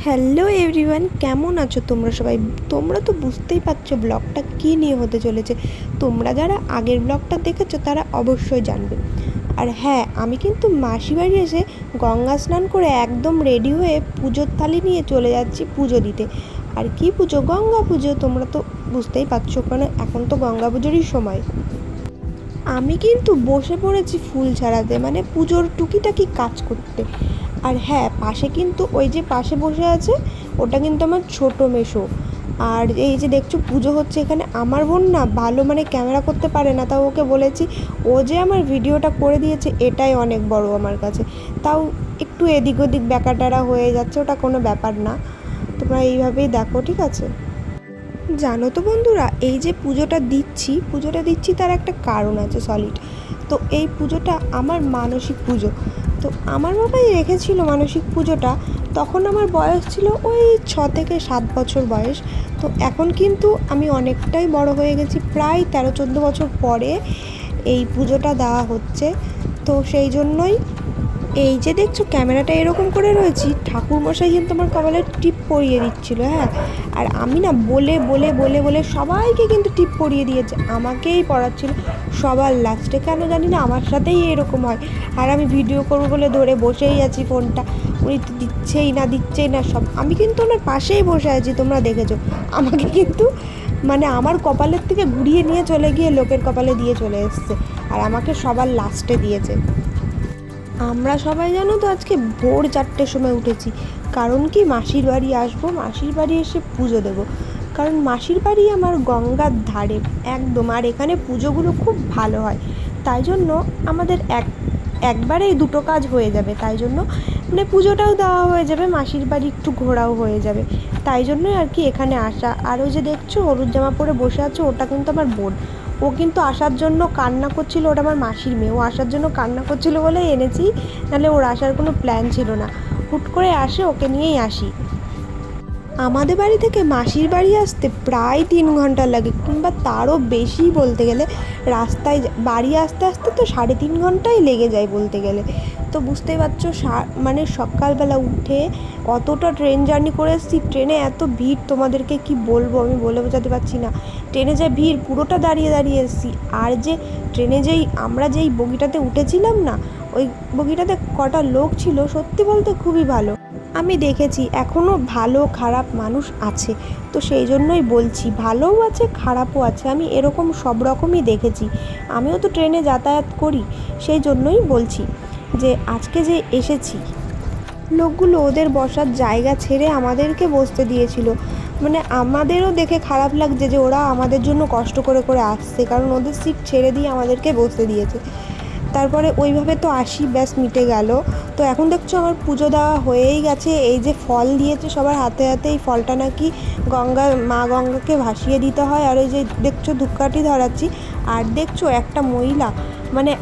Hello everyone, কেমন আছো তোমরা সবাই? তোমরা তো বুঝতেই পারছো ব্লগটা কী নিয়ে হতে চলেছে। তোমরা যারা আগের ব্লগটা দেখেছো তারা অবশ্যই জানবে। আর হ্যাঁ, আমি কিন্তু মাসি বাড়ি এসে গঙ্গা স্নান করে একদম রেডি হয়ে পুজোর থালি নিয়ে চলে যাচ্ছি পুজো দিতে। আর কি পুজো? গঙ্গা পুজো। তোমরা তো বুঝতেই পারছো, কারণ এখন তো গঙ্গা পুজোরই সময়। আমি কিন্তু বসে পড়েছি ফুল ছাড়াতে, মানে পুজোর টুকিটাকি কাজ করতে। আর হ্যাঁ, পাশে কিন্তু ওই যে পাশে বসে আছে ওটা কিন্তু আমার ছোটো মেসো। আর এই যে দেখছো পুজো হচ্ছে এখানে, আমার বোন না ভালো মানে ক্যামেরা করতে পারে না, তাও ওকে বলেছি, ও যে আমার ভিডিওটা করে দিয়েছে এটাই অনেক বড় আমার কাছে। তাও একটু এদিক ওদিক ব্যাকাটারা হয়ে যাচ্ছে, ওটা কোনো ব্যাপার না। তোমরা এইভাবেই দেখো, ঠিক আছে? জানো তো বন্ধুরা, এই যে পুজোটা দিচ্ছি তার একটা কারণ আছে সলিড। তো এই পুজোটা আমার মানসিক পুজো। তো আমার বাবাই রেখেছিল মানসিক পুজোটা। তখন আমার বয়স ছিল ওই 6 থেকে 7 বছর বয়স। তো এখন কিন্তু আমি অনেকটাই বড় হয়ে গেছি, প্রায় 13-14 বছর পরে এই পুজোটা দেওয়া হচ্ছে। তো সেই জন্যই এই যে দেখছো ক্যামেরাটা এরকম করে রয়েছি, ঠাকুরমশাই কিন্তু আমার কপালে টিপ পরিয়ে দিচ্ছিলো। হ্যাঁ, আর আমি না বলে বলে বলে বলে সবাইকে কিন্তু টিপ পরিয়ে দিয়েছে, আমাকেই পড়াচ্ছিল সবার লাস্টে। কেন জানি না আমার সাথেই এরকম হয়। আর আমি ভিডিও করবো বলে ধরে বসেই আছি ফোনটা, উনি তো দিচ্ছেই না সব। আমি কিন্তু ওনার পাশেই বসে আছি, তোমরা দেখেছো। আমাকে কিন্তু মানে আমার কপালের থেকে ঘুরিয়ে নিয়ে চলে গিয়ে লোকের কপালে দিয়ে চলে এসছে, আর আমাকে সবার লাস্টে দিয়েছে। আমরা সবাই জানো তো আজকে ভোর 4টের সময় উঠেছি, কারণ কি মাসির বাড়ি আসবো, মাসির বাড়ি এসে পুজো দেবো। কারণ মাসির বাড়ি আমার গঙ্গার ধারে একদম, আর এখানে পুজোগুলো খুব ভালো হয়। তাই জন্য আমাদের একবারেই দুটো কাজ হয়ে যাবে। তাই জন্য মানে পুজোটাও দেওয়া হয়ে যাবে, মাসির বাড়ি একটু ঘোরাও হয়ে যাবে। তাই জন্যই আর কি এখানে আসা। আর ওই যে দেখছো হলুদ জামা পরে বসে আছে, ওটা কিন্তু আমার বোন। ও কিন্তু আসার জন্য কান্না করছিল, ওটা আমার মাসির মেয়ে। ও আসার জন্য কান্না করছিল বলেই এনেছি, নাহলে ওর আসার কোনো প্ল্যান ছিল না। হুট করে আসে, ওকে নিয়েই আসি। আমাদের বাড়ি থেকে মাসির বাড়ি আসতে প্রায় 3 ঘন্টা লাগে, কিংবা তারও বেশি বলতে গেলে। রাস্তায় বাড়ি আসতে আসতে তো 3.5 ঘন্টাই লেগে যায় বলতে গেলে। তো বুঝতেই পারছো, মানে সকালবেলা উঠে অতটা ট্রেন জার্নি করে এসেছি। ট্রেনে এত ভিড়, তোমাদেরকে কি বলবো, আমি বলে বোঝাতে পারছি না। ট্রেনে যে ভিড়, পুরোটা দাঁড়িয়ে দাঁড়িয়ে এসেছি। আর যে ট্রেনে আমরা যেই বগিটাতে উঠেছিলাম না, ওই বগিটাতে কটা লোক ছিল, সত্যি বলতে খুবই ভালো। আমি দেখেছি এখনও ভালো খারাপ মানুষ আছে, তো সেই জন্যই বলছি ভালোও আছে খারাপও আছে। আমি এরকম সব রকমই দেখেছি, আমিও তো ট্রেনে যাতায়াত করি। সেই জন্যই বলছি যে আজকে যে এসেছি, লোকগুলো ওদের বসার জায়গা ছেড়ে আমাদেরকে বসতে দিয়েছিল। মানে আমাদেরও দেখে খারাপ লাগছে যে ওরা আমাদের জন্য কষ্ট করে করে আসছে, কারণ ওদের সিট ছেড়ে দিয়ে আমাদেরকে বসতে দিয়েছে। তারপরে ওইভাবে তো আসি, ব্যাস মিটে গেল। তো এখন দেখছো আমার পুজো দেওয়া হয়েই গেছে। এই যে ফল দিয়েছে সবার হাতে হাতে, এই ফলটা নাকি মা গঙ্গাকে ভাসিয়ে দিতে হয়। আর ওই যে দেখছো ধূপকাঠি ধরাচ্ছি। আর দেখছো একটা মহিলা মানে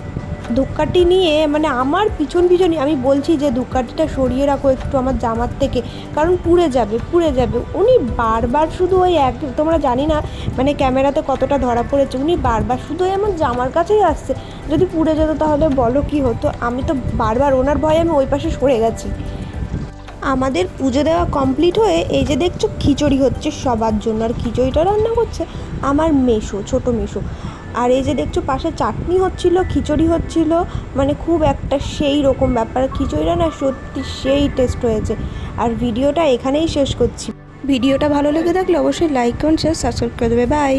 ধূপকাঠি নিয়ে মানে আমার পিছনই, আমি বলছি যে ধূপকাঠিটা সরিয়ে রাখো একটু আমার জামার থেকে, কারণ পুড়ে যাবে। উনি বারবার শুধু ওই তোমরা জানি না মানে ক্যামেরাতে কতটা ধরা পড়েছে, উনি বারবার শুধু ওই আমার জামার কাছেই আসছে। যদি পুড়ে যেত তাহলে বলো কি হতো। আমি তো বারবার ওনার ভয়ে আমি ওই পাশে সরে গেছি। আমাদের পুজো দেওয়া কমপ্লিট হয়ে এই যে দেখছো খিচুড়ি হচ্ছে সবার জন্য, আর খিচুড়িটা রান্না করছে আমার ছোটো মেসো। আর এই যে দেখছো পাশে চাটনি হচ্ছিল, খিচুড়ি হচ্ছিল, মানে খুব একটা সেই রকম ব্যাপার। খিচুড়িটা না সত্যি সেই টেস্ট হয়েছে। আর ভিডিওটা এখানেই শেষ করছি। ভিডিওটা ভালো লেগে থাকলে অবশ্যই লাইক কমেন্ট শেয়ার সাবস্ক্রাইব করে দেবে। বাই।